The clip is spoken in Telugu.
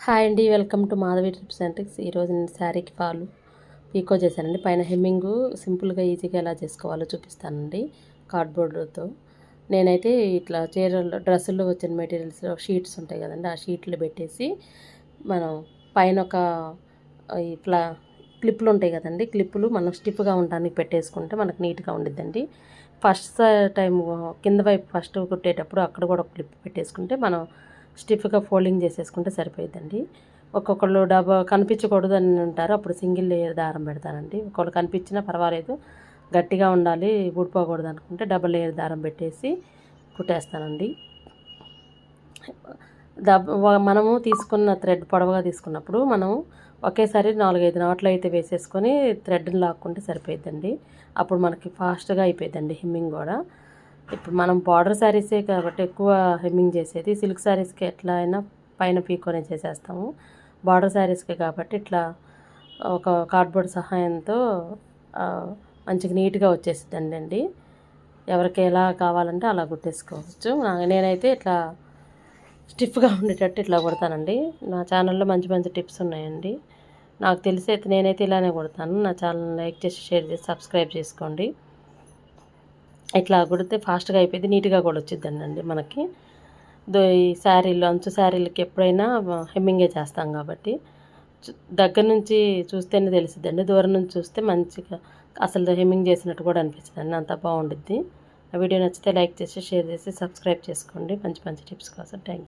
హాయ్ అండి, welcome to Madhavi trips and tricks. ఈరోజు నేను శారీకి ఫాలు పీకో చేశానండి. పైన హెమ్మింగ్ సింపుల్గా ఈజీగా ఎలా చేసుకోవాలో చూపిస్తానండి కార్డ్బోర్డ్తో. నేనైతే ఇట్లా చీరలు డ్రెస్సుల్లో వచ్చిన మెటీరియల్స్ షీట్స్ ఉంటాయి కదండి, ఆ షీట్లు పెట్టేసి మనం పైన ఒక ఇట్లా క్లిప్పులు ఉంటాయి కదండి, క్లిప్పులు మనం స్టిఫ్గా ఉండడానికి పెట్టేసుకుంటే మనకు నీట్గా ఉండిద్దండి. ఫస్ట్ టైం కింద వైపు ఫస్ట్ కుట్టేటప్పుడు అక్కడ కూడా ఒక క్లిప్ పెట్టేసుకుంటే మనం స్టిఫ్గా ఫోల్డింగ్ చేసేసుకుంటే సరిపోయిద్దండి. ఒక్కొక్కళ్ళు కనిపించకూడదు అని ఉంటారు, అప్పుడు సింగిల్ లేయర్ దారం పెడతానండి. ఒకళ్ళు కనిపించినా పర్వాలేదు, గట్టిగా ఉండాలి, ఊడిపోకూడదు అనుకుంటే డబుల్ లేయర్ దారం పెట్టేసి కుట్టేస్తానండి. మనము తీసుకున్న థ్రెడ్ పొడవుగా తీసుకున్నప్పుడు మనం ఒకేసారి 4-5 నాట్లు అయితే వేసేసుకొని థ్రెడ్ని లాక్కుంటే సరిపోయిద్దండి. అప్పుడు మనకి ఫాస్ట్గా అయిపోయిద్దండి హెమ్మింగ్ కూడా. ఇప్పుడు మనం బార్డర్ శారీసే కాబట్టి ఎక్కువ హెమ్మింగ్ చేసేది, సిల్క్ శారీస్కి ఎట్లా అయినా పైన పీకోనే చేసేస్తాము. బార్డర్ శారీస్కి కాబట్టి ఇట్లా ఒక కార్డ్బోర్డ్ సహాయంతో మంచిగా నీట్గా వచ్చేసిద్దండి అండి. ఎవరికి ఎలా కావాలంటే అలా కుట్టేసుకోవచ్చు. నేనైతే ఇట్లా స్టిఫ్గా ఉండేటట్టు ఇట్లా కుడతానండి. నా ఛానల్లో మంచి మంచి టిప్స్ ఉన్నాయండి. నాకు తెలిసి అయితే నేనైతే ఇలానే కుడతాను. నా ఛానల్ లైక్ చేసి, షేర్ చేసి, సబ్స్క్రైబ్ చేసుకోండి. ఇట్లా కుడితే ఫాస్ట్గా అయిపోయింది, నీట్గా కూడా వచ్చిద్దండి మనకి. ఈ శారీలు అంచు శారీలకి ఎప్పుడైనా హెమ్మింగే చేస్తాం కాబట్టి దగ్గర నుంచి చూస్తేనే తెలిసిద్దండి, దూరం నుంచి చూస్తే మంచిగా అసలు హెమ్మింగ్ చేసినట్టు కూడా అనిపిస్తుందండి, అంత బాగుండిద్ది. ఆ వీడియో నచ్చితే లైక్ చేసి, షేర్ చేసి, సబ్స్క్రైబ్ చేసుకోండి మంచి మంచి టిప్స్ కోసం. Thank you.